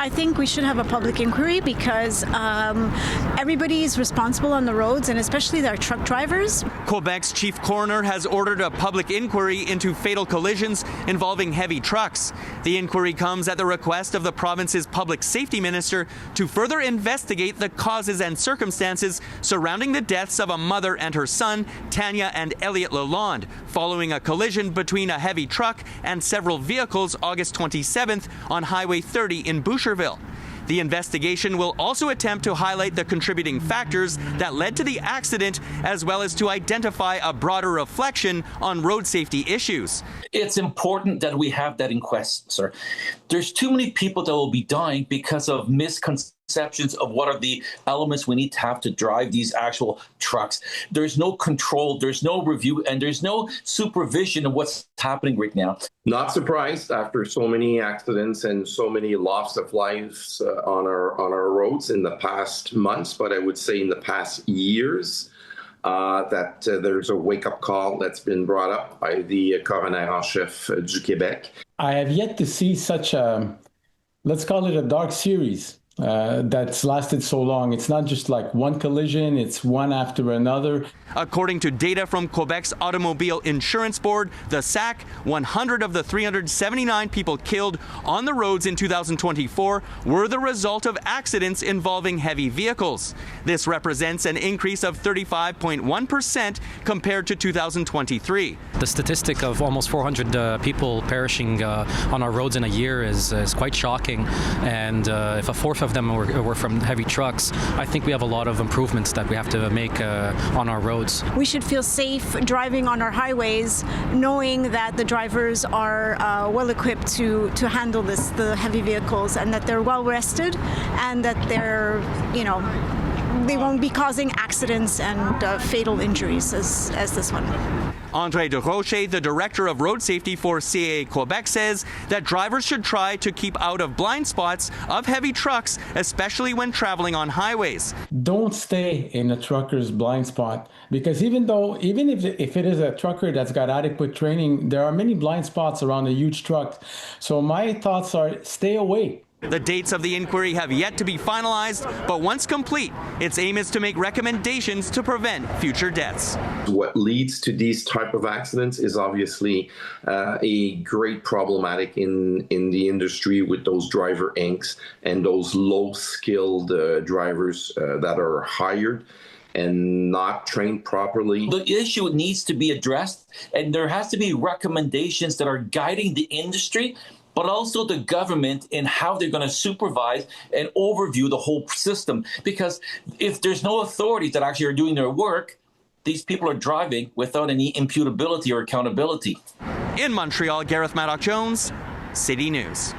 I think we should have a public inquiry because everybody is responsible on the roads, and especially our truck drivers. Quebec's chief coroner has ordered a public inquiry into fatal collisions involving heavy trucks. The inquiry comes at the request of the province's public safety minister to further investigate the causes and circumstances surrounding the deaths of a mother and her son, Tanya and Elliot Lalonde, following a collision between a heavy truck and several vehicles August 27th on Highway 30 in Boucherville. The investigation will also attempt to highlight the contributing factors that led to the accident, as well as to identify a broader reflection on road safety issues. It's important that we have that inquest, sir. There's too many people that will be dying because of misconceptions of what are the elements we need to have to drive these actual trucks. There's no control, there's no review, and there's no supervision of what's happening right now. Not surprised after so many accidents and so many loss of lives on our roads in the past months, but I would say in the past years, that there's a wake-up call that's been brought up by the coroner en chef du Québec. I have yet to see such a, let's call it a dark series that's lasted so long. It's not just like one collision, it's one after another. According to data from Quebec's Automobile Insurance Board, the SAC, 100 of the 379 people killed on the roads in 2024 were the result of accidents involving heavy vehicles. This represents an increase of 35.1% compared to 2023. The statistic of almost 400 people perishing on our roads in a year is quite shocking, and if a fourth of them were from heavy trucks, I think we have a lot of improvements that we have to make on our roads. We should feel safe driving on our highways, knowing that the drivers are well equipped to handle the heavy vehicles, and that they're well rested, and that they're, they won't be causing accidents and fatal injuries as this one. André de Rocher, the director of road safety for CAA Quebec, says that drivers should try to keep out of blind spots of heavy trucks, especially when traveling on highways. Don't stay in a trucker's blind spot, because even if it is a trucker that's got adequate training, there are many blind spots around a huge truck. So my thoughts are stay away. The dates of the inquiry have yet to be finalized, but once complete, its aim is to make recommendations to prevent future deaths. What leads to these type of accidents is obviously a great problematic in the industry with those driver inks and those low-skilled drivers that are hired and not trained properly. The issue needs to be addressed, and there has to be recommendations that are guiding the industry, but also the government in how they're going to supervise and overview the whole system. Because if there's no authorities that actually are doing their work, these people are driving without any imputability or accountability. In Montreal, Gareth Madoc-Jones, City News.